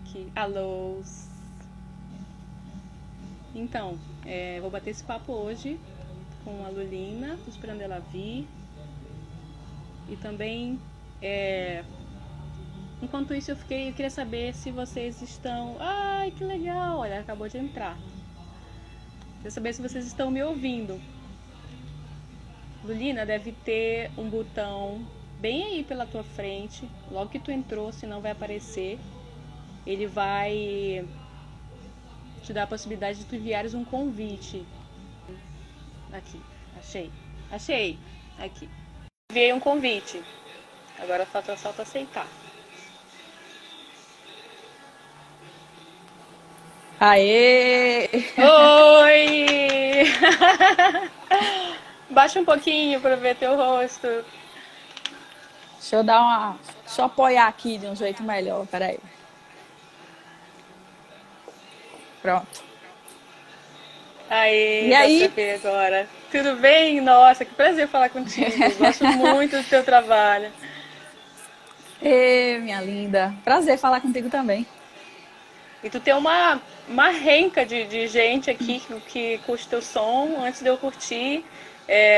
Aqui, alô. Então, vou bater esse papo hoje com a Lulina, tô esperando ela vir. E também, é, enquanto isso, eu queria saber se vocês estão. Ai, que legal! Olha, acabou de entrar. Queria saber se vocês estão me ouvindo. Lulina, deve ter um botão bem aí pela tua frente. Logo que tu entrou, se não vai aparecer. Ele vai te dar a possibilidade de tu enviares um convite. Aqui, achei. Achei. Aqui. Enviei um convite. Agora falta só tu aceitar. Aê! Oi! Baixa um pouquinho pra ver teu rosto. Deixa eu dar uma. Deixa eu apoiar aqui de um jeito melhor. Peraí. Pronto. Aí, E dá pra aí? ver agora. Tudo bem? Nossa, que prazer falar contigo. Gosto muito do teu trabalho. Ê, minha linda. Prazer falar contigo também. E tu tem uma renca de gente aqui que curte teu som antes de eu curtir.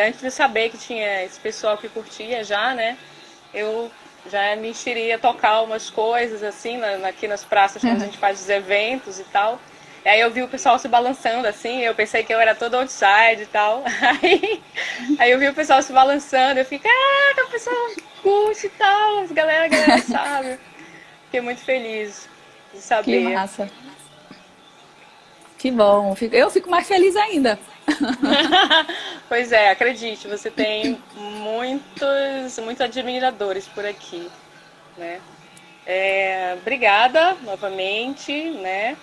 Antes de saber que tinha esse pessoal que curtia já, né? Eu já me enxeria a tocar umas coisas assim, aqui nas praças quando a gente faz os eventos e tal. E aí eu vi o pessoal se balançando assim, eu pensei que eu era todo outside e tal. Aí eu vi o pessoal se balançando, eu fiquei, caraca, o pessoal curte e tal, a galera sabe. Fiquei muito feliz de Que saber. massa. Que bom. Eu fico mais feliz ainda. Pois é, acredite, você tem muitos admiradores por aqui, né? Obrigada novamente, né?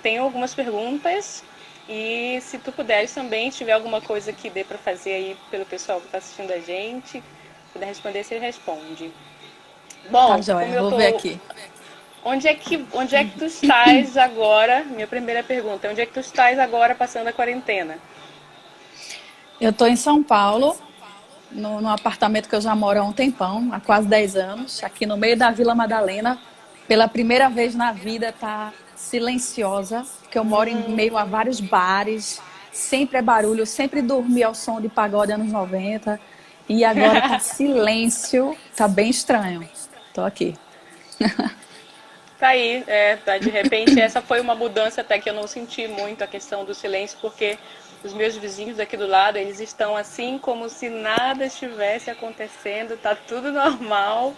Tenho algumas perguntas e se tu puderes também, se tiver alguma coisa que dê para fazer aí pelo pessoal que está assistindo a gente, puder responder, você responde. Tá Bom, como joia, eu vou ver tô. aqui. Onde é que tu estás agora? Minha primeira pergunta, onde é que tu estás agora passando a quarentena? Eu tô em São Paulo, no apartamento que eu já moro há um tempão, há quase 10 anos, aqui no meio da Vila Madalena. Pela primeira vez na vida tá silenciosa, porque eu moro em meio a vários bares, sempre é barulho, sempre dormi ao som de pagode anos 90 e agora tá silêncio, tá bem estranho. Tô aqui. Tá aí, tá, de repente essa foi uma mudança até que eu não senti muito a questão do silêncio, porque os meus vizinhos aqui do lado, eles estão assim como se nada estivesse acontecendo, tá tudo normal,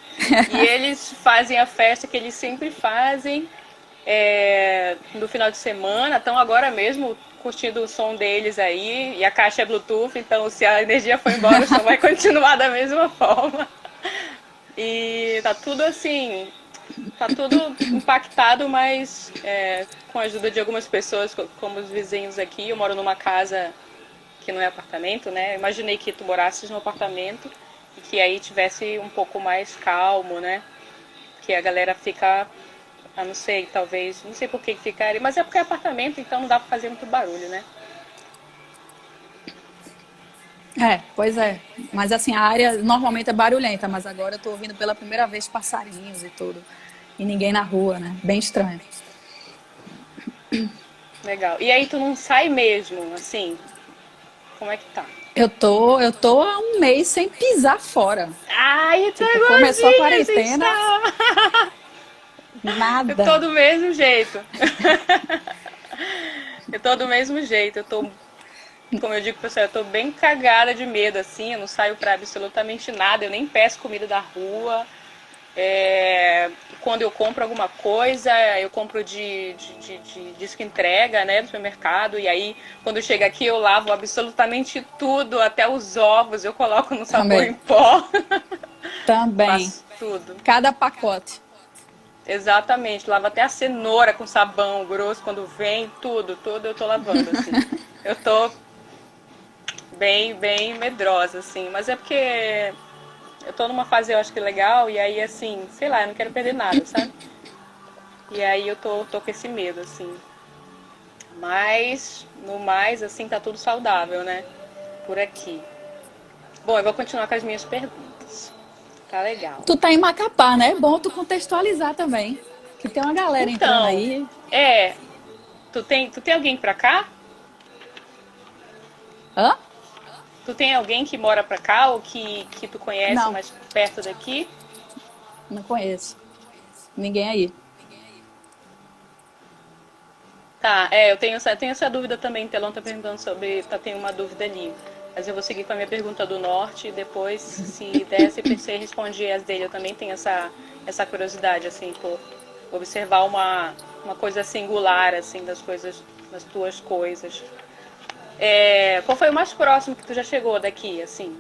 e eles fazem a festa que eles sempre fazem no final de semana, estão agora mesmo curtindo o som deles aí, e a caixa é Bluetooth, então se a energia for embora, o som vai continuar da mesma forma. E tá tudo assim, tá tudo impactado, mas com a ajuda de algumas pessoas, como os vizinhos aqui. Eu moro numa casa que não é apartamento, né? Eu imaginei que tu morasses num apartamento e que aí tivesse um pouco mais calmo, né? Que a galera fica, não sei, talvez, não sei por que ficaria, mas é porque é apartamento, então não dá pra fazer muito barulho, né? É, pois é. Mas assim, a área normalmente é barulhenta, mas agora eu tô ouvindo pela primeira vez passarinhos e tudo. E ninguém na rua, né? Bem estranho. Legal. E aí tu não sai mesmo, assim? Como é que tá? Eu tô há um mês sem pisar fora. Ai, tô Tipo, começou a igualzinha, a gente quarentena, tá. Eu tô nada. do mesmo jeito. Eu tô do mesmo jeito. Eu tô, como eu digo pro pessoal, eu tô bem cagada de medo, assim. Eu não saio pra absolutamente nada. Eu nem peço comida da rua. Quando eu compro alguma coisa, eu compro de disco entrega, né, do supermercado. E aí, quando chega aqui, eu lavo absolutamente tudo, até os ovos. Eu coloco no sabão em Também. pó. Também. Faço tudo. Cada pacote. Exatamente, lavo até a cenoura com sabão grosso quando vem, tudo eu tô lavando, assim. Eu tô bem medrosa, assim, mas é porque eu tô numa fase, eu acho que legal, e aí, assim, sei lá, eu não quero perder nada, sabe? E aí eu tô com esse medo, assim. Mas, no mais, assim, tá tudo saudável, né? Por aqui. Bom, eu vou continuar com as minhas perguntas. Tá legal. Tu tá em Macapá, né? É bom tu contextualizar também. E tem uma galera entrando Então, aí. é, tu tem alguém pra cá? Hã? Tu tem alguém que mora pra cá ou que tu conhece Não, mais perto daqui? não conheço. Ninguém aí. Tá, eu tenho essa dúvida também. Telão tá perguntando sobre. Tem uma dúvida ali. Mas eu vou seguir com a minha pergunta do norte e depois, se der, se você responde as dele. Eu também tenho essa curiosidade, assim, por observar uma coisa singular, assim, das coisas, das tuas coisas. Qual foi o mais próximo que tu já chegou daqui, assim?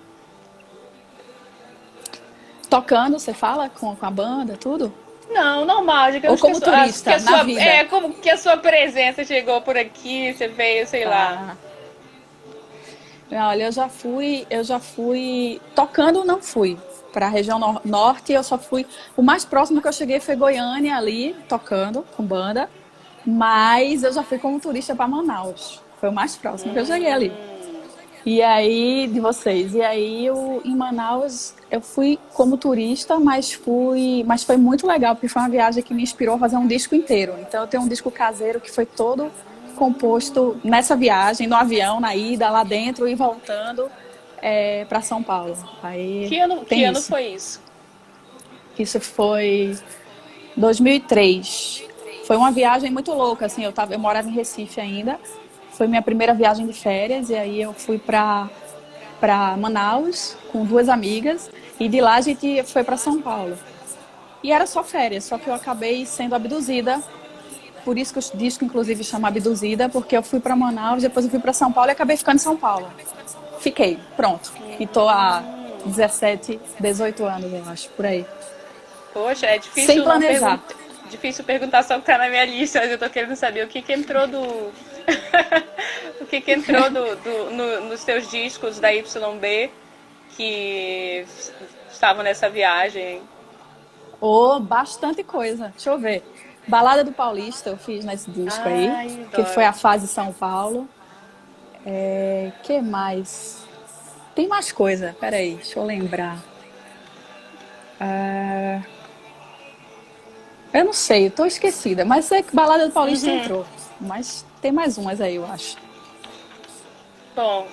Tocando, você fala com a banda, tudo? Não, normal, Ou digamos que como turista, na vida? como que a sua presença chegou por aqui, você veio, sei lá. Tá. Olha, eu já fui tocando, não fui para a região norte. Eu só fui. O mais próximo que eu cheguei foi Goiânia ali tocando com banda, mas eu já fui como turista para Manaus. Foi o mais próximo que eu cheguei ali. E aí de vocês. E aí em Manaus eu fui como turista, mas foi muito legal porque foi uma viagem que me inspirou a fazer um disco inteiro. Então eu tenho um disco caseiro que foi todo composto nessa viagem, no avião, na ida, lá dentro e voltando para São Paulo. Aí Que tem ano isso. foi isso? Isso foi 2003. Foi uma viagem muito louca, assim, eu morava em Recife ainda. Foi minha primeira viagem de férias e aí eu fui para Manaus com duas amigas e de lá a gente foi para São Paulo. E era só férias, só que eu acabei sendo abduzida. Por isso que o disco, inclusive, chama Abduzida, porque eu fui para Manaus, depois eu fui para São Paulo e acabei ficando em São Paulo. Fiquei, pronto. E tô há 17, 18 anos, eu acho, por aí. Poxa, é Sem difícil não planejar. perguntar. Difícil perguntar só o que tá na minha lista, mas eu tô querendo saber o que que entrou do. o que que entrou nos teus discos da YB que estavam nessa viagem. Oh, bastante coisa. Deixa eu ver. Balada do Paulista eu fiz nesse disco aí, Ai, que foi adoro. a fase São Paulo. Que mais? Tem mais coisa. Peraí, deixa eu lembrar. Eu não sei, eu tô esquecida. Mas é que Balada do Paulista entrou. Mas tem mais umas aí, eu acho. Bom,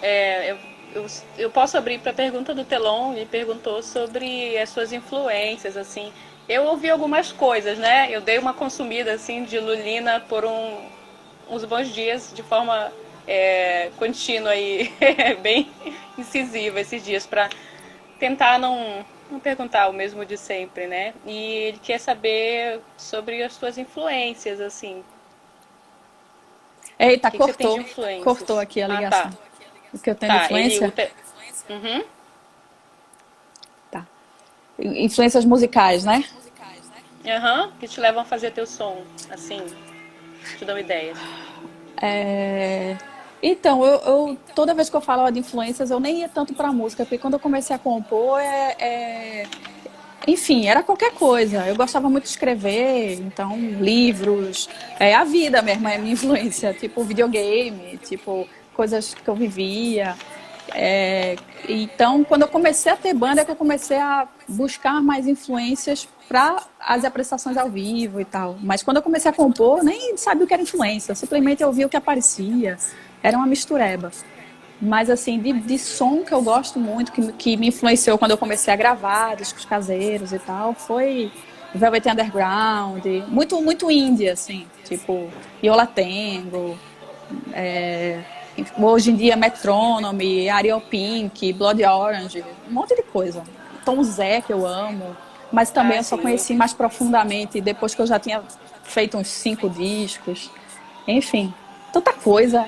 eu posso abrir para a pergunta do Telon. Ele perguntou sobre as suas influências, assim. Eu ouvi algumas coisas, né? Eu dei uma consumida, assim, de Lulina por uns bons dias, de forma contínua e bem incisiva esses dias, para tentar não perguntar o mesmo de sempre, né? E ele quer saber sobre as suas influências, assim. Eita, O que você tem de cortou. Cortou influências? aqui a Ah, tá. ligação. O que eu tenho de Tá, influência? Uhum. Tá. Influências musicais, né? Aham, que te levam a fazer teu som, assim, te dão ideias. Então, toda vez que eu falo de influências, eu nem ia tanto para música, porque quando eu comecei a compor, enfim, era qualquer coisa. Eu gostava muito de escrever, então, livros, a vida mesmo é minha influência, tipo videogame, tipo coisas que eu vivia. Então, quando eu comecei a ter banda, é que eu comecei a buscar mais influências para as apresentações ao vivo e tal. Mas quando eu comecei a compor, nem sabia o que era influência, simplesmente eu ouvia o que aparecia. Era uma mistureba. Mas, assim, de som que eu gosto muito, que me influenciou quando eu comecei a gravar discos caseiros e tal, foi Velvet Underground, muito, muito indie, assim, tipo Yola Tango, hoje em dia Metronome, Ariel Pink, Blood Orange, um monte de coisa. Tom Zé, que eu amo, mas também Ah, eu só sim. conheci mais profundamente depois que eu já tinha feito uns 5 discos. Enfim, tanta coisa.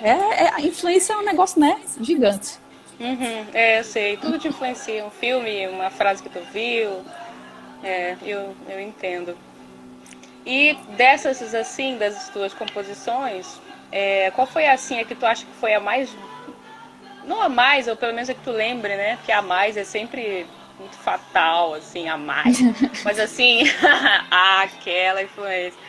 A influência é um negócio, né, gigante. Uhum, eu sei. Tudo te influencia. Um filme, uma frase que tu viu. Eu entendo. E dessas, assim, das tuas composições, qual foi, assim, a que tu acha que foi a mais... Não a mais, ou pelo menos a que tu lembre, né? Porque a mais é sempre muito fatal, assim, a mais. Mas, assim, aquela influência.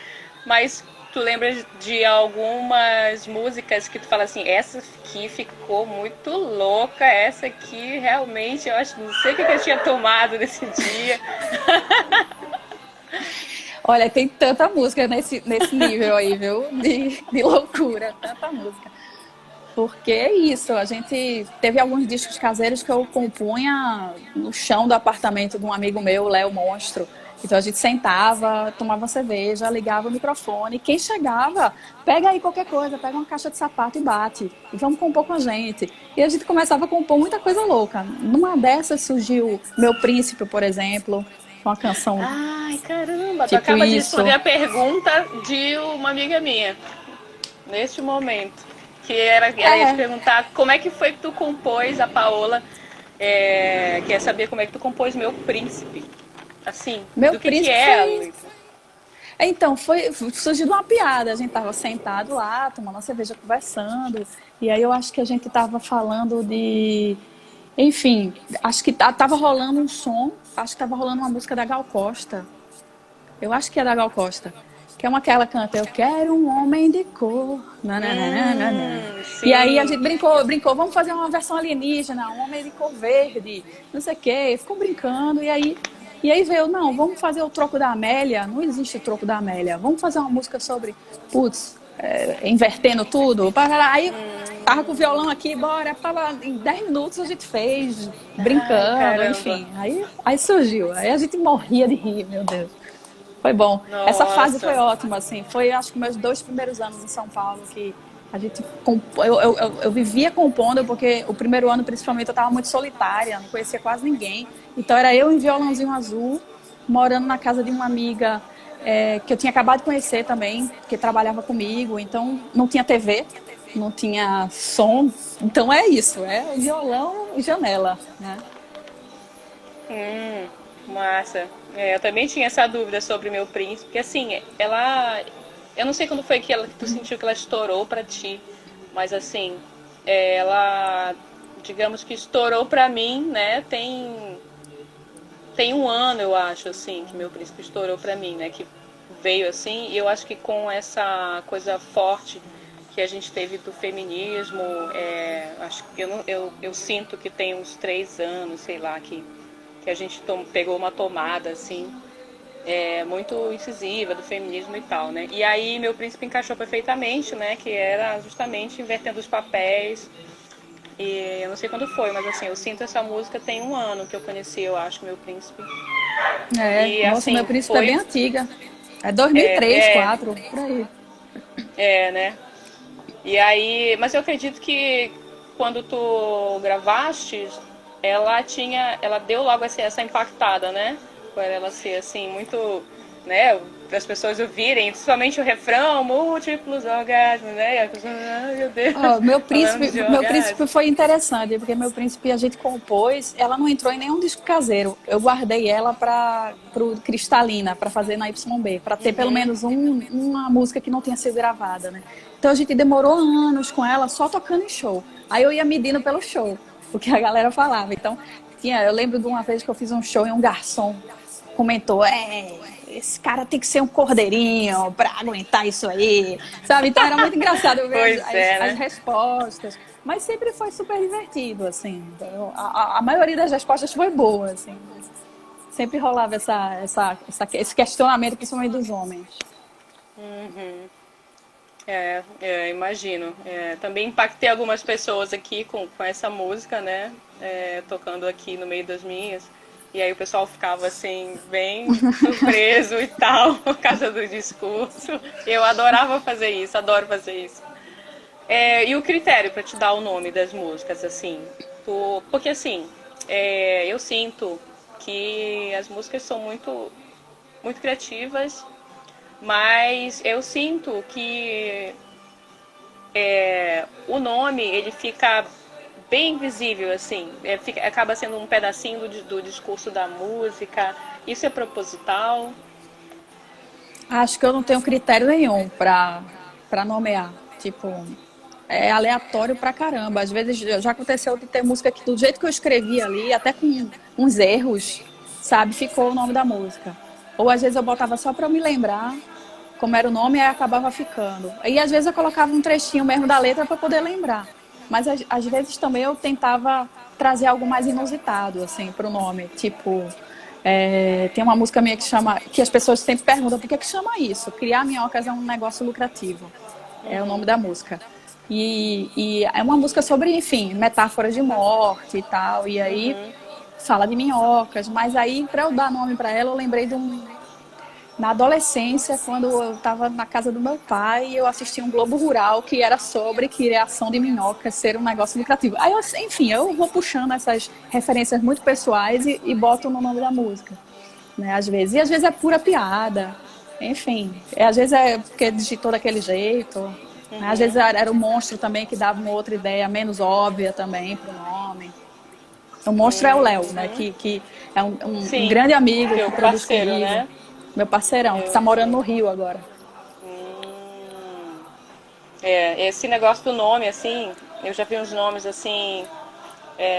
Mas tu lembra de algumas músicas que tu fala assim, essa aqui ficou muito louca, essa aqui realmente, eu acho, não sei o que eu tinha tomado nesse dia. Olha, tem tanta música nesse nível aí, viu? De loucura, tanta música. Porque é isso, a gente teve alguns discos caseiros que eu compunha no chão do apartamento de um amigo meu, Léo Monstro. Então a gente sentava, tomava uma cerveja, ligava o microfone. Quem chegava, pega aí qualquer coisa, pega uma caixa de sapato e bate. E vamos compor com a gente. E a gente começava a compor muita coisa louca. Numa dessas surgiu Meu Príncipe, por exemplo, uma canção Ai, caramba, tu tipo acaba de isso. responder a pergunta de uma amiga minha, neste momento. Ela ia te É, perguntar como é que foi que tu compôs a Paola. Quer saber como é que tu compôs Meu Príncipe. Assim, Meu do que Príncipe é a foi. letra? Então, surgiu de uma piada. A gente tava sentado lá, tomando uma cerveja, conversando. E aí eu acho que a gente tava falando de. Enfim, acho que tava rolando um som, acho que tava rolando uma música da Gal Costa. Eu acho que é da Gal Costa. Que é uma que ela canta, eu quero um homem de cor. Nananana. E aí a Sim. gente brincou, vamos fazer uma versão alienígena, um homem de cor verde, não sei o quê. Ficou brincando, e aí veio, não, vamos fazer o troco da Amélia. Não existe o troco da Amélia. Vamos fazer uma música sobre, putz, invertendo tudo. Aí tava com o violão aqui, bora. Em 10 minutos a gente fez, Ai, brincando, caramba. enfim. Aí surgiu. Aí a gente morria de rir, meu Deus. Foi bom. Essa fase foi Nossa. ótima, assim. Foi, acho que, meus 2 primeiros anos em São Paulo que a gente eu vivia compondo, porque o primeiro ano, principalmente, eu estava muito solitária, não conhecia quase ninguém. Então, era eu em violãozinho azul, morando na casa de uma amiga que eu tinha acabado de conhecer também, que trabalhava comigo. Então, não tinha TV, não tinha som. Então, é isso, é violão e janela, né? Massa. Eu também tinha essa dúvida sobre Meu Príncipe, porque assim, ela. Eu não sei quando foi que tu sentiu que ela estourou pra ti, mas assim, ela. Digamos que estourou pra mim, né? Tem um ano, eu acho, assim, que Meu Príncipe estourou pra mim, né? Que veio assim, e eu acho que com essa coisa forte que a gente teve do feminismo, acho que eu sinto que tem uns 3 anos, sei lá, que a gente pegou uma tomada, assim, muito incisiva do feminismo e tal, né? E aí Meu Príncipe encaixou perfeitamente, né? Que era justamente invertendo os papéis. E eu não sei quando foi, mas assim, eu sinto essa música tem um ano que eu conheci, eu acho, Meu Príncipe. E Nossa, meu assim, príncipe é bem foi. antiga. É 2003, É, 2004, por aí. né? E aí, mas eu acredito que quando tu gravaste, ela deu logo essa impactada, né? Por ela ser assim, muito, né? Para as pessoas ouvirem, principalmente o refrão, múltiplos orgasmos, né? E a pessoa, ai meu Deus, Ó, meu falando príncipe, de meu príncipe orgasmo. foi interessante, porque meu príncipe a gente compôs, ela não entrou em nenhum disco caseiro. Eu guardei ela para pro Cristalina, para fazer na YB, para ter pelo menos uma música que não tinha sido gravada, né? Então a gente demorou anos com ela só tocando em show. Aí eu ia medindo pelo show, o que a galera falava. Então, eu lembro de uma vez que eu fiz um show e um garçom comentou, esse cara tem que ser um cordeirinho para aguentar isso aí, sabe? Então era muito engraçado ver Pois é, as né? respostas, mas sempre foi super divertido, assim. Então, a maioria das respostas foi boa, assim. Sempre rolava esse questionamento, principalmente dos homens. Imagino. Também impactei algumas pessoas aqui com essa música, né? Tocando aqui no meio das minhas. E aí o pessoal ficava assim, bem surpreso e tal, por causa do discurso. Eu adorava fazer isso, adoro fazer isso. E o critério para te dar o nome das músicas, assim? Porque assim, eu sinto que as músicas são muito, muito criativas, mas eu sinto que o nome ele fica bem visível, assim, acaba sendo um pedacinho do discurso da música. Isso é proposital? Acho que eu não tenho critério nenhum para nomear. Tipo, é aleatório pra caramba. Às vezes já aconteceu de ter música que do jeito que eu escrevi ali, até com uns erros, sabe, ficou o nome da música. Ou às vezes eu botava só pra eu me lembrar como era o nome e aí acabava ficando. E às vezes eu colocava um trechinho mesmo da letra para poder lembrar. Mas às vezes também eu tentava trazer algo mais inusitado assim pro nome, tipo Tem uma música minha que chama, que as pessoas sempre perguntam por que chama isso. Criar minhocas é um negócio lucrativo. É o nome da música. E é uma música sobre, enfim, metáforas de morte e tal. E aí fala de minhocas. Mas aí, para eu dar nome para ela, eu lembrei na adolescência, quando eu estava na casa do meu pai, eu assisti um Globo Rural que era sobre criação de minhocas ser um negócio lucrativo. Aí, enfim, eu vou puxando essas referências muito pessoais e boto no nome da música, né, às vezes. E às vezes é pura piada, enfim. Às vezes é porque digitou daquele jeito. Né? Às vezes era o monstro também que dava uma outra ideia menos óbvia também pro nome. O monstro é o Léo, né, que é um grande amigo que produz parceiro, comigo. né? Meu parceirão, que tá morando no Rio agora. Esse negócio do nome, assim, eu já vi uns nomes, assim,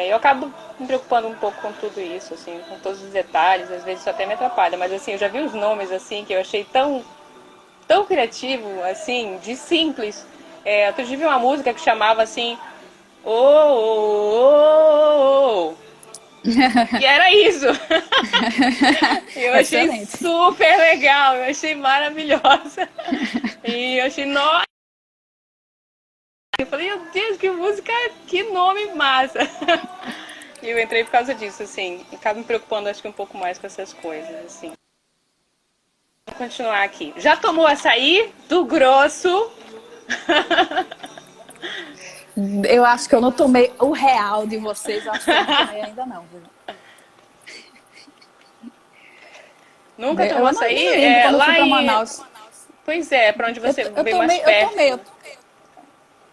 eu acabo me preocupando um pouco com tudo isso, assim, com todos os detalhes, às vezes isso até me atrapalha, mas, assim, eu já vi uns nomes, assim, que eu achei tão criativo, assim, de simples. Outro dia vi uma música que chamava, assim, oh, oh, oh, oh, oh. E era isso. Eu achei Excelente. super legal, eu achei maravilhosa. E eu achei, nossa. Eu falei, meu Deus, que música, que nome massa. E eu entrei por causa disso, assim. E acabo me preocupando, acho que um pouco mais com essas coisas, assim. Vou continuar aqui. Já tomou açaí do grosso? Eu acho que eu não tomei o real de vocês, eu acho que eu não tomei ainda não, viu? Nunca tomou Eu açaí? nem lembro quando eu fui Lá pra em... Manaus. Pois é, pra onde você Eu veio mais tomei, eu perto. tomei.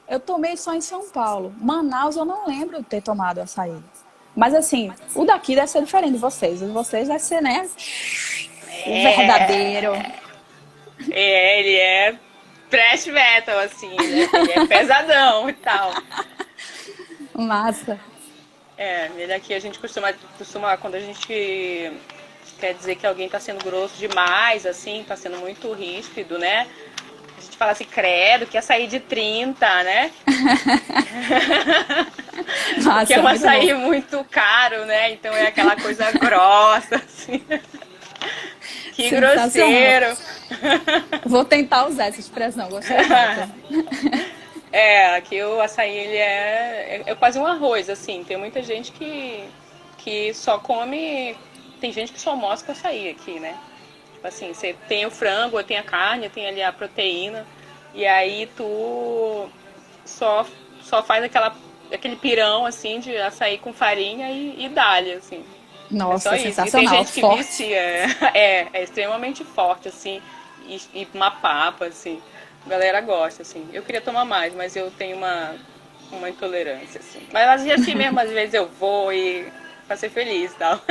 Eu tomei só em São Paulo. Manaus eu não lembro de ter tomado açaí. Mas assim, o daqui deve ser diferente de vocês. O de vocês deve ser, né? O verdadeiro. Ele é thrash metal, assim, ele é pesadão e tal. Massa. Ele aqui a gente costuma, quando a gente quer dizer que alguém tá sendo grosso demais, assim, tá sendo muito ríspido, né? A gente fala assim, credo, que açaí de 30, né? Porque é Massa, um muito açaí bom. muito caro, né? Então é aquela coisa grossa, assim. Que Sensacional. grosseiro. Vou tentar usar essa expressão, gostei muito. Aqui o açaí ele é quase um arroz, assim. Tem muita gente que só come. Tem gente que só almoça com açaí aqui, né? Tipo assim, você tem o frango, tem a carne, tem ali a proteína. E aí tu só faz aquele pirão, assim, de açaí com farinha e dá-lhe, assim. É só Nossa, isso. E tem sensacional, gente que forte. vicia. É extremamente forte, assim. E uma papa, assim. A galera gosta, assim. Eu queria tomar mais, mas eu tenho uma intolerância, assim. Mas assim mesmo, às vezes eu vou e pra ser feliz e tal.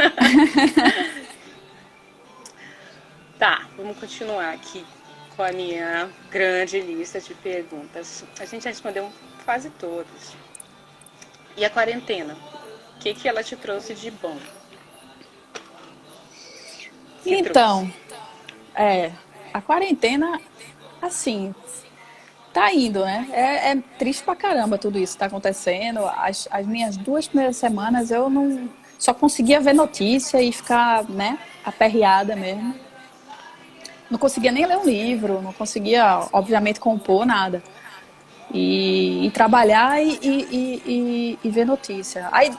Tá, vamos continuar aqui com a minha grande lista de perguntas. A gente já respondeu quase todas. E a quarentena? O que ela te trouxe de bom? Que trouxe? Então, a quarentena, assim, tá indo, né? É triste pra caramba tudo isso que tá acontecendo. As minhas 2 primeiras semanas eu não só conseguia ver notícia e ficar, né, aperreada mesmo. Não conseguia nem ler um livro, não conseguia, obviamente, compor nada. E trabalhar e ver notícia. Aí,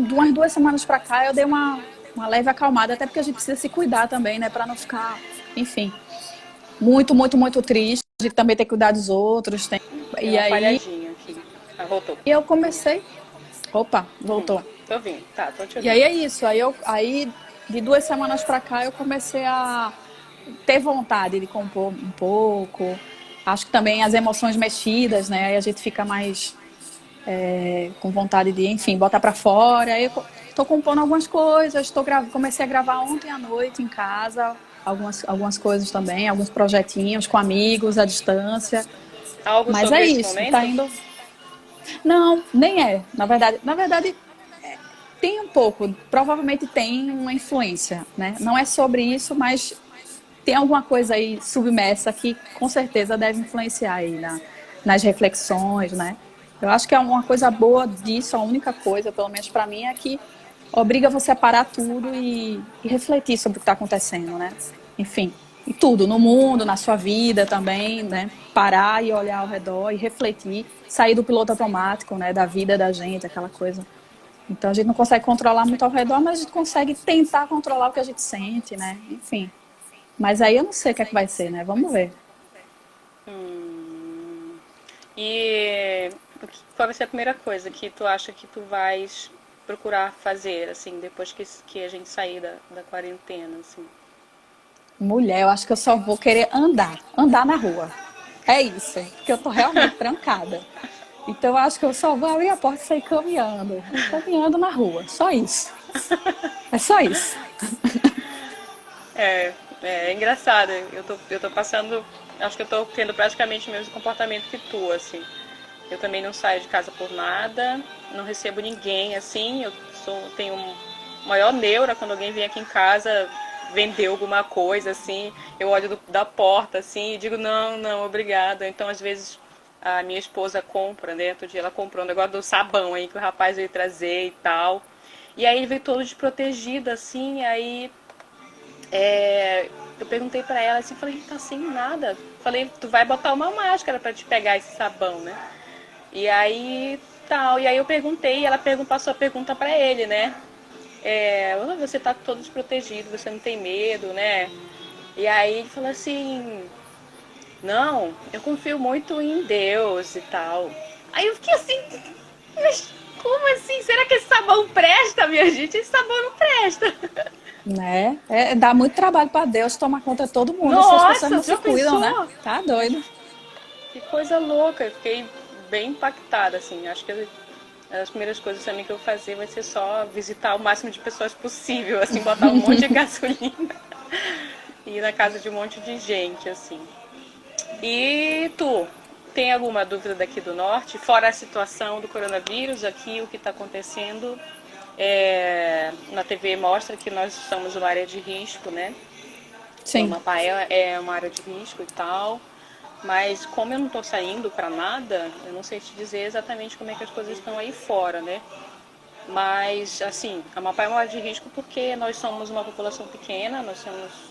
de umas 2 semanas pra cá, eu dei uma leve acalmada, até porque a gente precisa se cuidar também, né? Pra não ficar, enfim, muito, muito, muito triste. A gente também tem que cuidar dos outros. Deu E uma aí falhadinha aqui. Ah, voltou. eu comecei. Opa, voltou. Tô ouvindo. Tá, tô te E ouvindo. aí é isso. Aí de 2 semanas pra cá, eu comecei a ter vontade de compor um pouco. Acho que também as emoções mexidas, né? Aí a gente fica mais com vontade de, enfim, botar pra fora. Aí eu tô compondo algumas coisas. Comecei a gravar ontem à noite em casa. Algumas coisas também, alguns projetinhos com amigos à distância. Algo Mas é sobre esse isso, tá momento? indo. Não, nem é. Na verdade, tem um pouco, provavelmente tem uma influência, né? Não é sobre isso, mas tem alguma coisa aí submersa que com certeza deve influenciar aí nas reflexões, né? Eu acho que é uma coisa boa disso, a única coisa, pelo menos para mim, é que obriga você a parar tudo e refletir sobre o que está acontecendo, né? Enfim, e tudo, no mundo, na sua vida também, né? Parar e olhar ao redor e refletir, sair do piloto automático, né? Da vida da gente, aquela coisa. Então a gente não consegue controlar muito ao redor, mas a gente consegue tentar controlar o que a gente sente, né? Enfim. Mas aí eu não sei o que é que vai ser, né? Vamos ver. E qual vai ser a primeira coisa que tu acha que tu vais procurar fazer, assim, depois que a gente sair da quarentena, assim? Mulher, eu acho que eu só vou querer andar na rua. É isso, porque eu tô realmente trancada. Então eu acho que eu só vou abrir a porta e sair caminhando na rua. Só isso. É só isso. É engraçado, eu tô passando, acho que eu tô tendo praticamente o mesmo comportamento que tu, assim. Eu também não saio de casa por nada, não recebo ninguém, assim, tenho maior neura quando alguém vem aqui em casa vender alguma coisa, assim, eu olho da porta, assim, e digo, não, não, obrigada. Então, às vezes, a minha esposa compra, né? Outro dia ela comprou um negócio do sabão aí que o rapaz veio trazer e tal. E aí ele veio todo desprotegido, assim, aí eu perguntei pra ela assim, falei, tá sem nada. Falei, tu vai botar uma máscara pra te pegar esse sabão, né? E aí tal, e aí eu perguntei, passou a pergunta pra ele, né? Você tá todo desprotegido, você não tem medo, né? E aí ele falou assim, não, eu confio muito em Deus e tal. Aí eu fiquei assim, mas como assim? Será que esse sabão presta, minha gente? Esse sabão não presta. Né? Dá muito trabalho para Deus tomar conta de todo mundo se as pessoas Nossa, não você se já cuidam, né? pensou? Tá doido. Que coisa louca. Eu fiquei bem impactada, assim. Acho que as primeiras coisas também que eu vou fazer vai ser só visitar o máximo de pessoas possível, assim, botar um monte de gasolina e ir na casa de um monte de gente, assim. E tu, tem alguma dúvida daqui do norte? Fora a situação do coronavírus, aqui o que está acontecendo, na TV mostra que nós estamos numa área de risco, né? O Sim. Amapá é uma área de risco e tal. Mas como eu não estou saindo para nada, eu não sei te dizer exatamente como é que as coisas estão aí fora, né? Mas, assim, a Amapá é uma área de risco porque nós somos uma população pequena, nós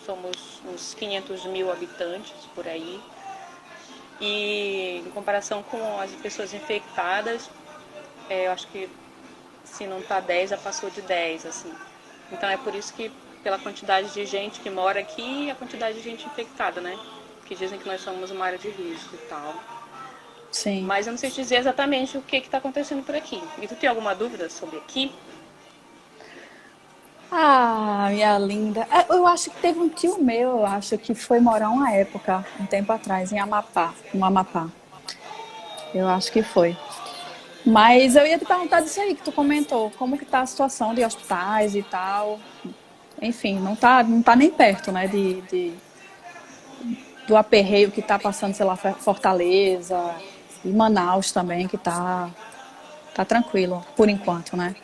somos uns 500 mil habitantes por aí. E em comparação com as pessoas infectadas, eu acho que se não tá 10, já passou de 10, assim. Então é por isso que, pela quantidade de gente que mora aqui e a quantidade de gente infectada, né? Que dizem que nós somos uma área de risco e tal. Sim. Mas eu não sei te dizer exatamente o que está acontecendo por aqui. E tu tem alguma dúvida sobre aqui? Ah, minha linda. Eu acho que teve um tio meu, eu acho, que foi morar uma época, um tempo atrás, em Amapá, no Amapá. Eu acho que foi. Mas eu ia te perguntar disso aí que tu comentou, como que tá a situação de hospitais e tal. Enfim, não tá nem perto, né, do aperreio que tá passando, sei lá, Fortaleza e Manaus também, que tá tranquilo, por enquanto, né?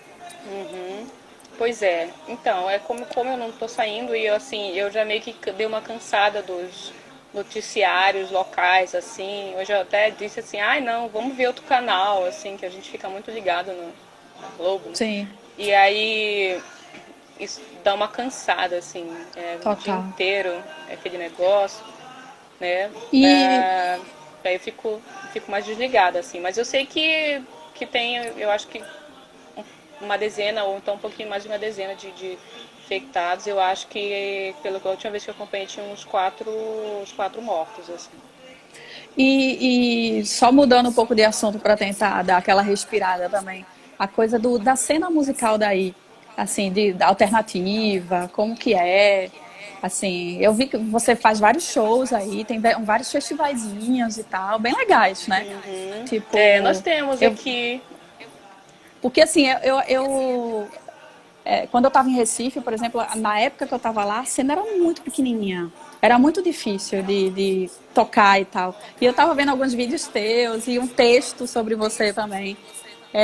Pois é. Então, como eu não estou saindo e assim, eu já meio que dei uma cansada dos noticiários locais, assim. Hoje eu até disse assim, ai não, vamos ver outro canal, assim, que a gente fica muito ligado na Globo, né? Sim, E aí isso dá uma cansada, assim, o dia total. inteiro é aquele negócio, né? E Aí eu fico mais desligada, assim. Mas eu sei que tem, eu acho que uma dezena, ou então um pouquinho mais de uma dezena de infectados. Eu acho que, pela última vez que eu acompanhei, tinha uns quatro mortos, assim. E só mudando um pouco de assunto para tentar dar aquela respirada também, a coisa da cena musical daí, assim, da alternativa, como que é, assim, eu vi que você faz vários shows aí, tem vários festivaizinhos e tal, bem legais, né? Nós Tipo, temos eu, aqui. porque assim, quando eu estava em Recife, por exemplo, na época que eu estava lá, a cena era muito pequenininha. Era muito difícil de tocar e tal. E eu estava vendo alguns vídeos teus e um texto sobre você também,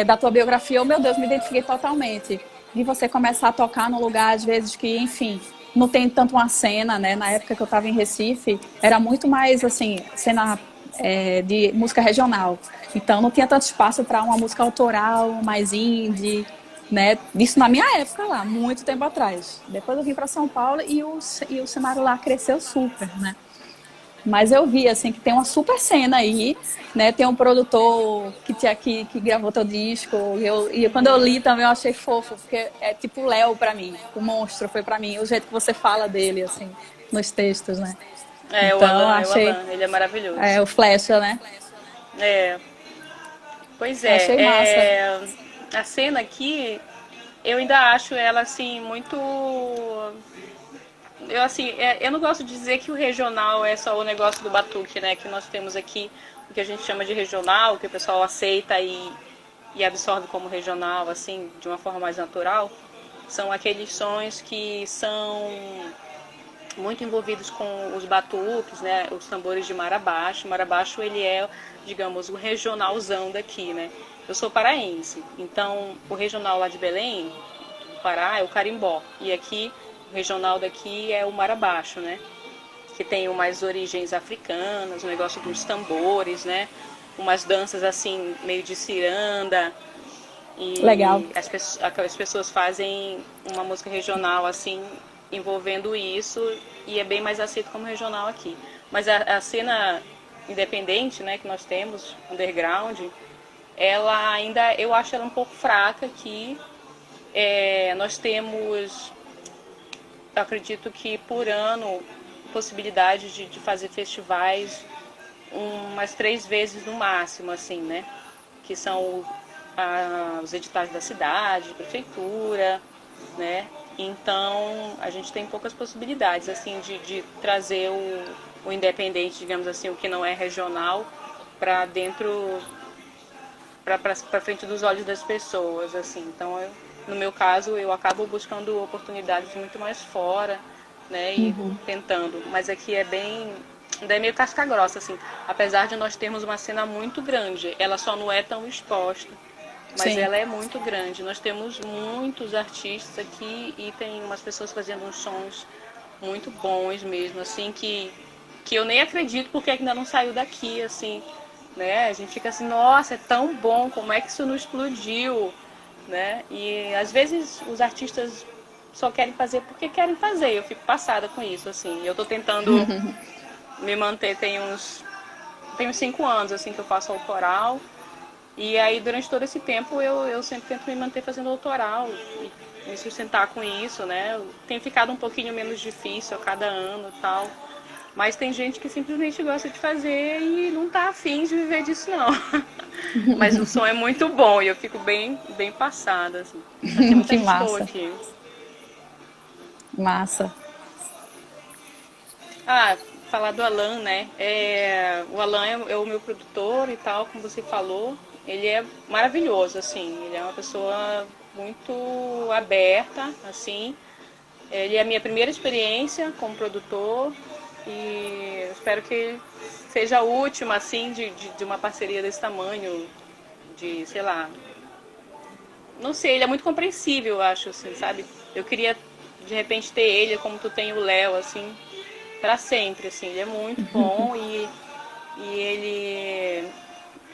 da tua biografia. Oh, meu Deus, me identifiquei totalmente. De você começar a tocar num lugar, às vezes, que, enfim, não tem tanto uma cena, né? Na época que eu estava em Recife, era muito mais, assim, cena de música regional. Então, não tinha tanto espaço para uma música autoral, mais indie, né? Isso na minha época lá, muito tempo atrás. Depois eu vim para São Paulo e o cenário lá cresceu super, né? Mas eu vi, assim, que tem uma super cena aí, né? Tem um produtor que gravou teu disco. E quando eu li também eu achei fofo, porque é tipo o Léo pra mim, o monstro foi pra mim, o jeito que você fala dele, assim, nos textos, né? Então É o achei, Alan, ele é maravilhoso. o Flecha, né? É, pois Eu achei massa. a cena aqui, eu ainda acho ela assim muito. Eu não gosto de dizer que o regional é só o negócio do batuque, né? Que nós temos aqui o que a gente chama de regional, que o pessoal aceita e absorve como regional, assim, de uma forma mais natural. São aqueles sons que são muito envolvidos com os batuques, né? Os tambores de marabaixo. O marabaixo, ele é, digamos, o regionalzão daqui, né? Eu sou paraense, então o regional lá de Belém, do Pará, é o carimbó. E aqui, o regional daqui é o marabaixo, né? Que tem umas origens africanas, o negócio dos tambores, né? Umas danças assim, meio de ciranda. Legal. E as pessoas fazem uma música regional assim, envolvendo isso, e é bem mais aceito como regional aqui. Mas a cena independente, né, que nós temos, underground, ela ainda, eu acho ela um pouco fraca aqui. Nós temos, eu acredito que por ano, possibilidade de fazer festivais umas 3 vezes no máximo, assim, né? Que são os editais da cidade, prefeitura, né? Então a gente tem poucas possibilidades assim de trazer o independente, digamos assim, o que não é regional, para dentro, para frente dos olhos das pessoas, assim. Então, no meu caso, eu acabo buscando oportunidades muito mais fora, né? E tentando. Mas aqui é bem, ainda é meio casca grossa, assim. Apesar de nós termos uma cena muito grande, ela só não é tão exposta. Mas Sim. ela é muito grande. Nós temos muitos artistas aqui e tem umas pessoas fazendo uns sons muito bons mesmo, assim, que eu nem acredito porque ainda não saiu daqui, assim, né? A gente fica assim, nossa, é tão bom, como é que isso não explodiu, né? E às vezes os artistas só querem fazer porque querem fazer. Eu fico passada com isso, assim. Eu tô tentando me manter, tem uns 5 anos, assim, que eu faço autoral. E aí, durante todo esse tempo, eu sempre tento me manter fazendo autoral e me sustentar com isso, né? Tem ficado um pouquinho menos difícil a cada ano e tal. Mas tem gente que simplesmente gosta de fazer e não tá afim de viver disso, não. Mas o som é muito bom e eu fico bem, bem passada, assim. Mas tem muita Que gente boa massa. aqui. Massa. Ah, falar do Alan, né? O Alan é o meu produtor e tal, como você falou. Ele é maravilhoso, assim. Ele é uma pessoa muito aberta, assim. Ele é a minha primeira experiência como produtor e espero que seja a última, assim, de uma parceria desse tamanho, de, sei lá, não sei, ele é muito compreensível, eu acho, assim, sabe? Eu queria, de repente, ter ele como tu tem o Léo, assim, pra sempre, assim. Ele é muito bom e ele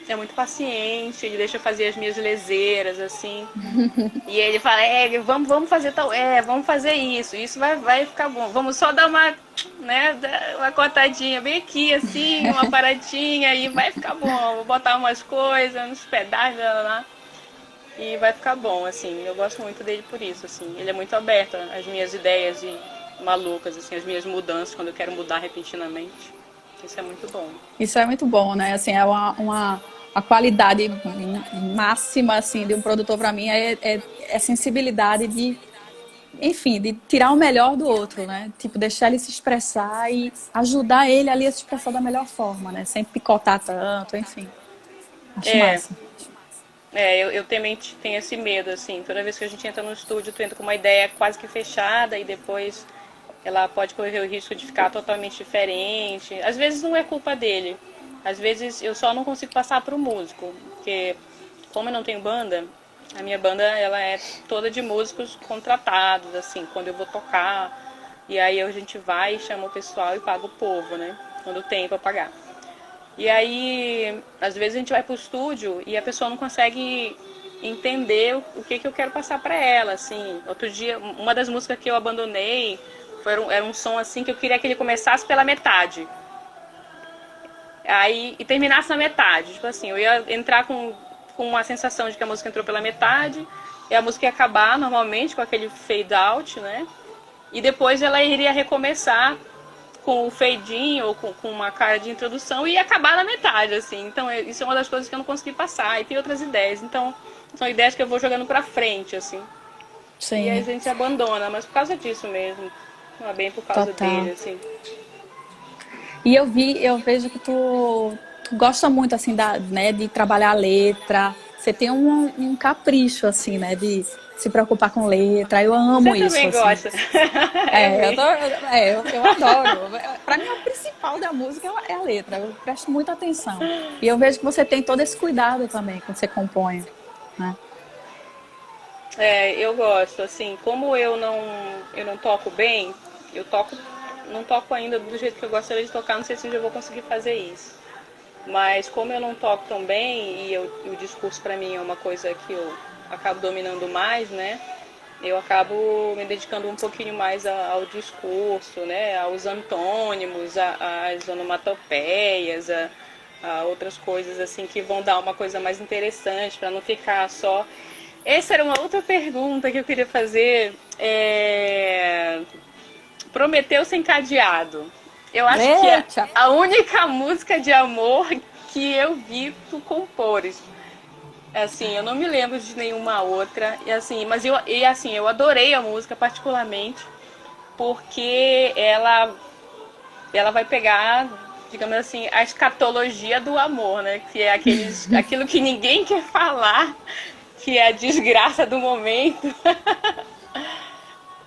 é muito paciente, ele deixa eu fazer as minhas lezeiras, assim. E ele fala, vamos fazer tal, vamos fazer isso vai ficar bom. Vamos só dar uma, né, uma cortadinha bem aqui, assim, uma paradinha e vai ficar bom. Vou botar umas coisas, uns pedaços, lá, e vai ficar bom, assim. Eu gosto muito dele por isso, assim. Ele é muito aberto às minhas ideias e malucas, assim, às minhas mudanças, quando eu quero mudar repentinamente. Isso é muito bom. Isso é muito bom, né? Assim, é a qualidade máxima assim de um produtor para mim é sensibilidade de, enfim, de tirar o melhor do outro, né? Tipo, deixar ele se expressar e ajudar ele ali a se expressar da melhor forma, né? Sem picotar tanto, enfim. Acho É, massa. eu também tenho esse medo, assim. Toda vez que a gente entra no estúdio, tu entra com uma ideia quase que fechada e depois ela pode correr o risco de ficar totalmente diferente. Às vezes não é culpa dele. Às vezes eu só não consigo passar para o músico, porque como eu não tenho banda, a minha banda ela é toda de músicos contratados, assim, quando eu vou tocar. E aí a gente vai, chama o pessoal e paga o povo, né? Quando tem para pagar. E aí, às vezes a gente vai pro estúdio e a pessoa não consegue entender o que eu quero passar para ela, assim. Outro dia, uma das músicas que eu abandonei era um som assim que eu queria que ele começasse pela metade. Aí, e terminasse na metade. Tipo assim, eu ia entrar com uma sensação de que a música entrou pela metade, e a música ia acabar normalmente com aquele fade out, né? E depois ela iria recomeçar com o fade in ou com uma cara de introdução e ia acabar na metade, assim. Então, isso é uma das coisas que eu não consegui passar. E tem outras ideias. Então, são ideias que eu vou jogando pra frente, assim. E aí a Sim, gente abandona, mas por causa disso mesmo. Não é bem por causa total. dele, assim. E eu vejo que tu gosta muito, assim, né, de trabalhar a letra. Você tem um capricho, assim, né, de se preocupar com letra. Eu amo Você isso, também assim. gosta. É É, mesmo. eu adoro. Para mim, o principal da música é a letra. Eu presto muita atenção. E eu vejo que você tem todo esse cuidado também quando você compõe, né? É, eu gosto, assim, como eu não toco bem, eu toco, não toco ainda do jeito que eu gostaria de tocar, não sei se eu já vou conseguir fazer isso. Mas como eu não toco tão bem e o discurso para mim é uma coisa que eu acabo dominando mais, né? Eu acabo me dedicando um pouquinho mais ao discurso, né? Aos antônimos, às onomatopeias, a outras coisas assim que vão dar uma coisa mais interessante para não ficar só. Essa era uma outra pergunta que eu queria fazer. Prometeu sem cadeado. Eu acho que é Eita! a única música de amor que eu vi tu compores. Assim, eu não me lembro de nenhuma outra. E assim, eu adorei a música particularmente porque ela vai pegar, digamos assim, a escatologia do amor, né? Que é aquilo que ninguém quer falar, que é a desgraça do momento.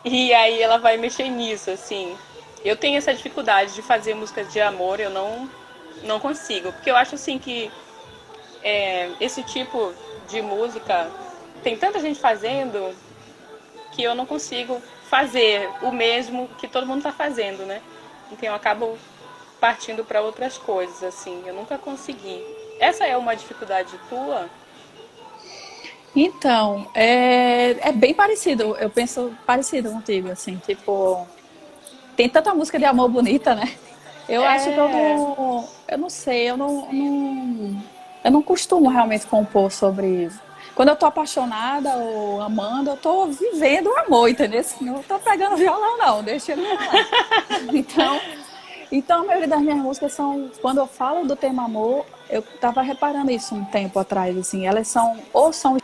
E aí ela vai mexer nisso, assim. Eu tenho essa dificuldade de fazer músicas de amor, eu não consigo. Porque eu acho assim que esse tipo de música tem tanta gente fazendo que eu não consigo fazer o mesmo que todo mundo está fazendo, né? Então eu acabo partindo para outras coisas, assim. Eu nunca consegui. Essa é uma dificuldade tua? Então, é bem parecido. Eu penso parecido contigo, assim, tipo, tem tanta música de amor bonita, né? Eu acho que É. eu não sei, eu não costumo realmente compor sobre. Quando eu tô apaixonada ou amando, eu tô vivendo o amor, entendeu? Assim, não tô pegando violão, não, deixa ele rolar. Então, então, a maioria das minhas músicas são, quando eu falo do tema amor, eu tava reparando isso um tempo atrás, assim, elas são, ou são.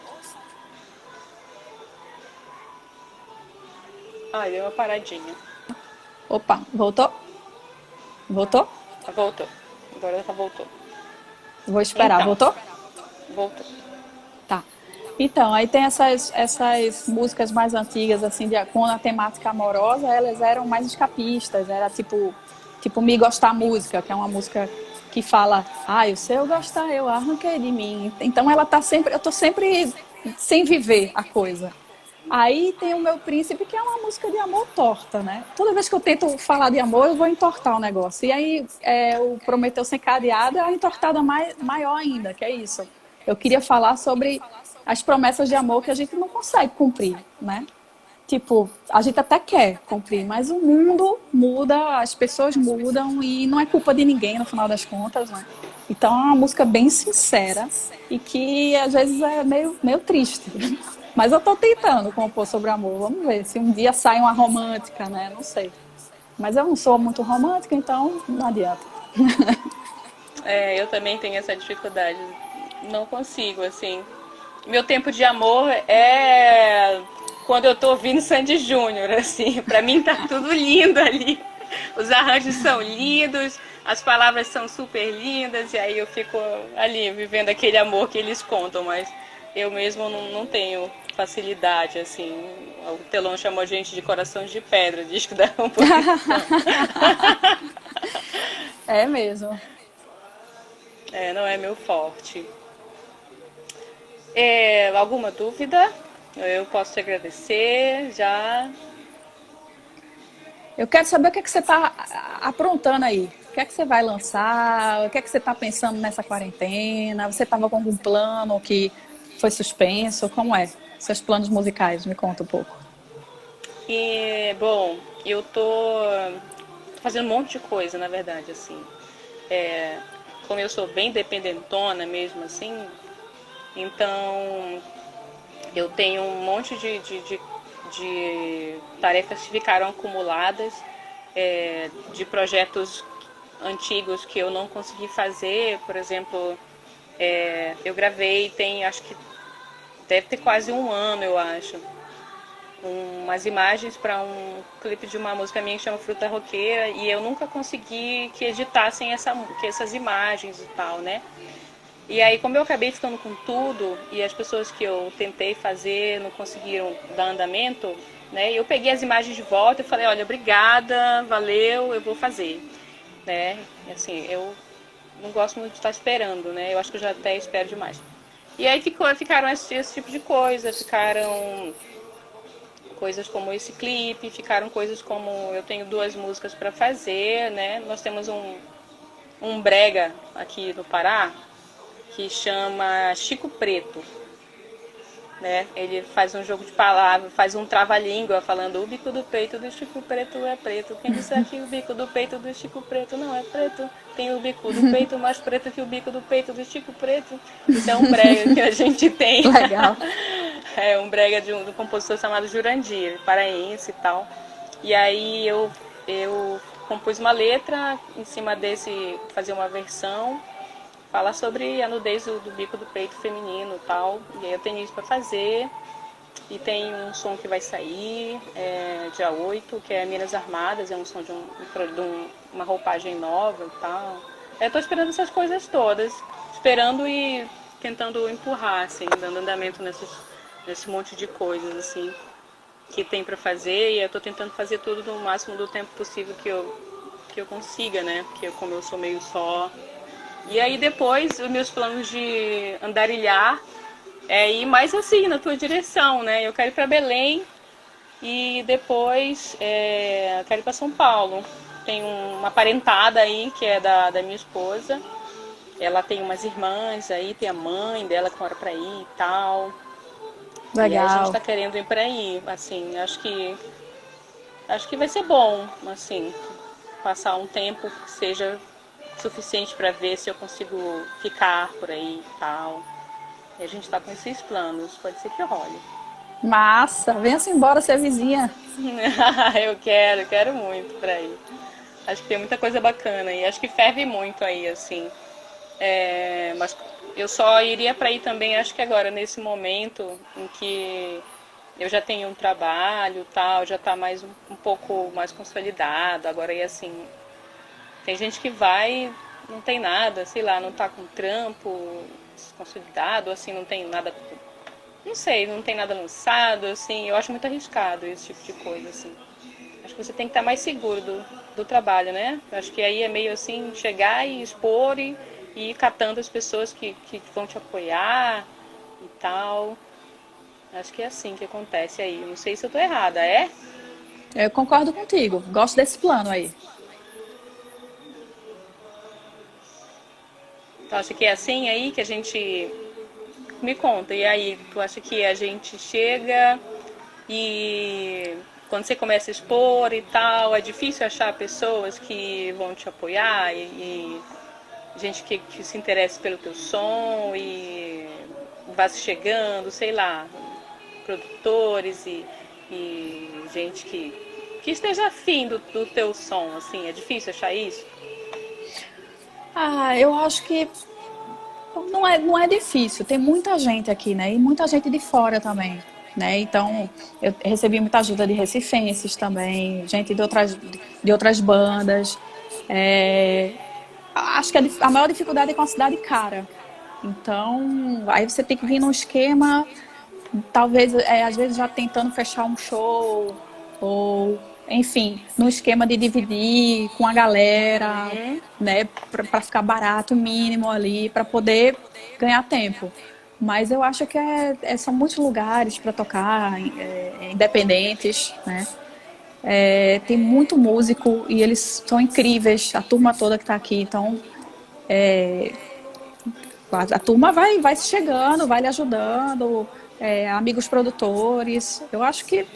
Ai, deu uma paradinha. Opa, voltou? Voltou? Voltou. Agora tá voltou. Vou esperar, Então, voltou? voltou. Tá. Então, aí tem essas músicas mais antigas, assim, com a temática amorosa, elas eram mais escapistas, era tipo Me Gostar Música, que é uma música que fala, o se eu gostar, eu arranquei de mim. Então ela tá sempre, eu tô sempre sem viver a coisa. Aí tem o Meu Príncipe, que é uma música de amor torta, né? Toda vez que eu tento falar de amor, eu vou entortar o negócio. E aí o Prometeu Sem Cadeado é a entortada maior ainda, que é isso. Eu queria falar sobre as promessas de amor que a gente não consegue cumprir, né? Tipo, a gente até quer cumprir, mas o mundo muda, as pessoas mudam e não é culpa de ninguém no final das contas, né? Então é uma música bem sincera e que às vezes é meio triste. Mas eu tô tentando compor sobre amor. Vamos ver se um dia sai uma romântica, né? Não sei. Mas eu não sou muito romântica, então não adianta. Eu também tenho essa dificuldade. Não consigo, assim. Meu tempo de amor é quando eu tô ouvindo Sandy Júnior, assim. Pra mim tá tudo lindo ali. Os arranjos são lindos, as palavras são super lindas, e aí eu fico ali vivendo aquele amor que eles contam, mas eu mesmo não tenho facilidade, assim. O Telão chamou a gente de corações de pedra, disco da composição. É mesmo. Não é meu forte. Alguma dúvida? Eu posso te agradecer já. Eu quero saber o que é que você está aprontando aí. O que é que você vai lançar? O que é que você está pensando nessa quarentena? Você estava com algum plano que foi suspenso? Como é? Seus planos musicais, me conta um pouco. E, bom, eu tô fazendo um monte de coisa, na verdade, assim. É, como eu sou bem dependentona mesmo, assim, então eu tenho um monte de tarefas que ficaram acumuladas, de projetos antigos que eu não consegui fazer. Por exemplo, eu gravei, tem, acho que deve ter quase um ano, eu acho, umas imagens para um clipe de uma música minha que chama Fruta Roqueira, e eu nunca consegui que editassem essas imagens e tal, né? E aí, como eu acabei ficando com tudo e as pessoas que eu tentei fazer não conseguiram dar andamento, né? Eu peguei as imagens de volta e falei, olha, obrigada, valeu, eu vou fazer, né? E assim, eu não gosto muito de estar esperando, né? Eu acho que eu já até espero demais. E aí ficaram esse tipo de coisa, ficaram coisas como esse clipe, ficaram coisas como eu tenho 2 músicas para fazer, né? Nós temos um brega aqui no Pará que chama Chico Preto, né? Ele faz um jogo de palavras, faz um trava-língua falando o bico do peito do Chico Preto é preto. Quem disser que o bico do peito do Chico Preto não é preto, tem o bico do peito mais preto que o bico do peito do Chico Preto. Isso é um brega que a gente tem. Legal. É um brega de um compositor chamado Jurandir, paraense e tal. E aí eu compus uma letra em cima desse, fazer uma versão, falar sobre a nudez do bico do peito feminino e tal. E aí eu tenho isso para fazer. E tem um som que vai sair dia 8, que é Minas Armadas, é um som de uma roupagem nova e tal. Eu tô esperando essas coisas todas, esperando e tentando empurrar, assim, dando andamento nesse monte de coisas, assim, que tem para fazer. E eu tô tentando fazer tudo no máximo do tempo possível que eu consiga, né? Porque como eu sou meio só. E aí depois, os meus planos de andarilhar é ir mais assim, na tua direção, né? Eu quero ir para Belém e depois quero ir para São Paulo. Tem uma parentada aí, que é da minha esposa. Ela tem umas irmãs aí, tem a mãe dela que mora para aí e tal. E aí a gente Legal. tá querendo ir para aí, assim, acho que vai ser bom, assim, passar um tempo que seja suficiente para ver se eu consigo ficar por aí e tal. E a gente tá com esses planos, pode ser que role. Massa, venha-se embora ser vizinha. Eu quero muito pra ir. Acho que tem muita coisa bacana e acho que ferve muito aí, assim. Mas eu só iria pra ir também, acho que agora, nesse momento em que eu já tenho um trabalho tal, já tá mais um pouco mais consolidado. Agora, e assim, tem gente que vai, não tem nada, sei lá, não tá com trampo consolidado, assim, não tem nada, não sei, não tem nada lançado, assim, eu acho muito arriscado esse tipo de coisa, assim. Acho que você tem que estar mais seguro do trabalho, né? Acho que aí é meio assim, chegar e expor e ir catando as pessoas que vão te apoiar e tal. Acho que é assim que acontece aí. Não sei se eu tô errada, é? Eu concordo contigo, gosto desse plano aí. Tu acha que é assim aí que a gente... Me conta, e aí, tu acha que a gente chega e quando você começa a expor e tal, é difícil achar pessoas que vão te apoiar e gente que se interesse pelo teu som e vá se chegando, sei lá, produtores e gente que esteja afim do teu som, assim, é difícil achar isso? Ah, eu acho que não é difícil. Tem muita gente aqui, né? E muita gente de fora também, né? Então, eu recebi muita ajuda de recifenses também, gente de outras bandas. É, acho que a maior dificuldade é com a cidade cara. Então, aí você tem que vir num esquema, talvez, às vezes já tentando fechar um show, ou, enfim, num esquema de dividir com a galera, Uhum. né, para ficar barato, mínimo ali, para poder ganhar tempo. Mas eu acho que são muitos lugares para tocar, independentes, né? Tem muito músico e eles são incríveis, a turma toda que está aqui. Então, A turma vai chegando, vai lhe ajudando, amigos produtores. Eu acho que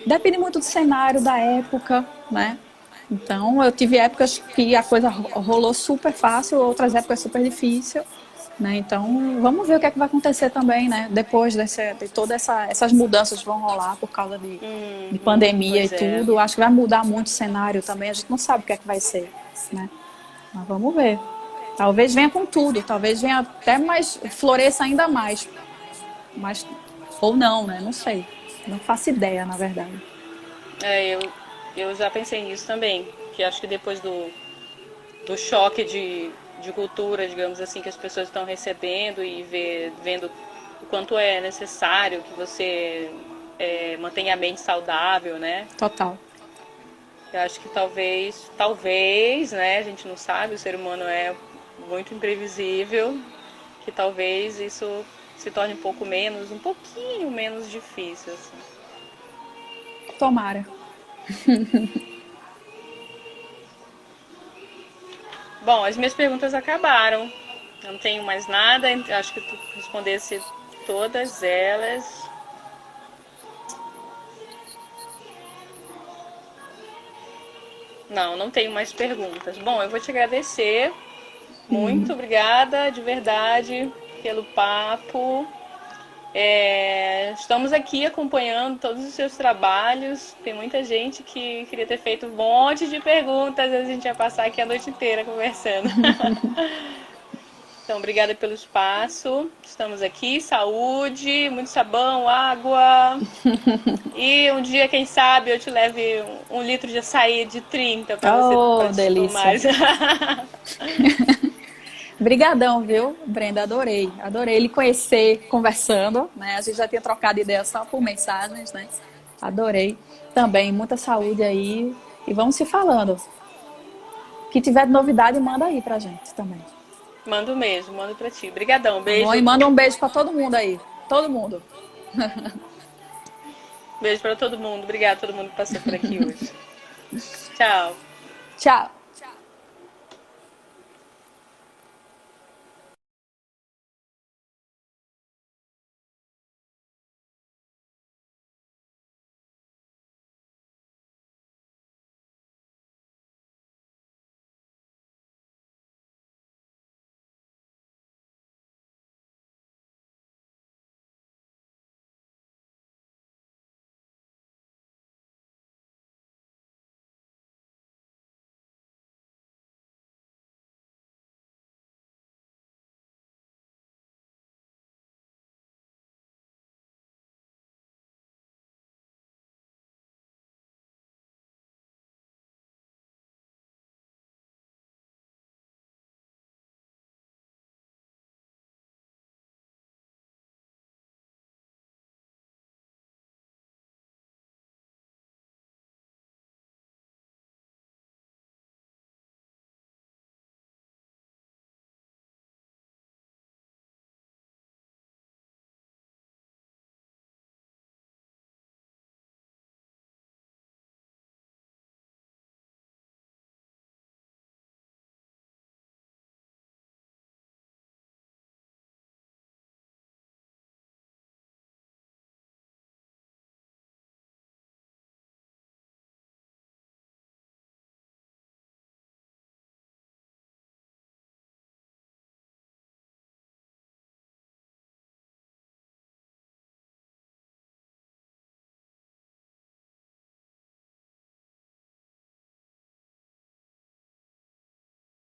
depende muito do cenário, da época, né? Então, eu tive épocas que a coisa rolou super fácil, outras épocas super difícil, né? Então, vamos ver o que é que vai acontecer também, né? Depois de todas essas mudanças que vão rolar por causa de pandemia e Pois é. tudo. Acho que vai mudar muito o cenário também. A gente não sabe o que é que vai ser, né? Mas vamos ver. Talvez venha com tudo, talvez venha até mais, floresça ainda mais. Mas, ou não, né? Não sei. Não faço ideia, na verdade. Eu já pensei nisso também, que acho que depois do choque de cultura, digamos assim, que as pessoas estão recebendo e vendo o quanto é necessário que você mantenha a mente saudável, né? Total. Eu acho que talvez, né? A gente não sabe, o ser humano é muito imprevisível, que talvez isso se torne um pouquinho menos difícil, assim. Tomara. Bom, as minhas perguntas acabaram. Eu não tenho mais nada. Acho que tu respondesse todas elas. Não, não tenho mais perguntas. Bom, eu vou te agradecer. Muito obrigada, de verdade, pelo papo. Estamos aqui acompanhando todos os seus trabalhos. Tem muita gente que queria ter feito um monte de perguntas. A gente ia passar aqui a noite inteira conversando. Então, obrigada pelo espaço. Estamos aqui. Saúde, muito sabão, água. E um dia, quem sabe, eu te leve 1 litro de açaí de 30 para Oh, você tomar. delícia. Brigadão, viu, Brenda? Adorei. Adorei lhe conhecer conversando, né? A gente já tinha trocado ideias só por mensagens, né? Adorei. Também, muita saúde aí. E vamos se falando. Que tiver de novidade, manda aí pra gente também. Mando mesmo, mando pra ti. Obrigadão, Tá bom? beijo. E manda um beijo pra todo mundo aí. Todo mundo. Beijo pra todo mundo. Obrigada a todo mundo que passou por aqui hoje. Tchau. Tchau.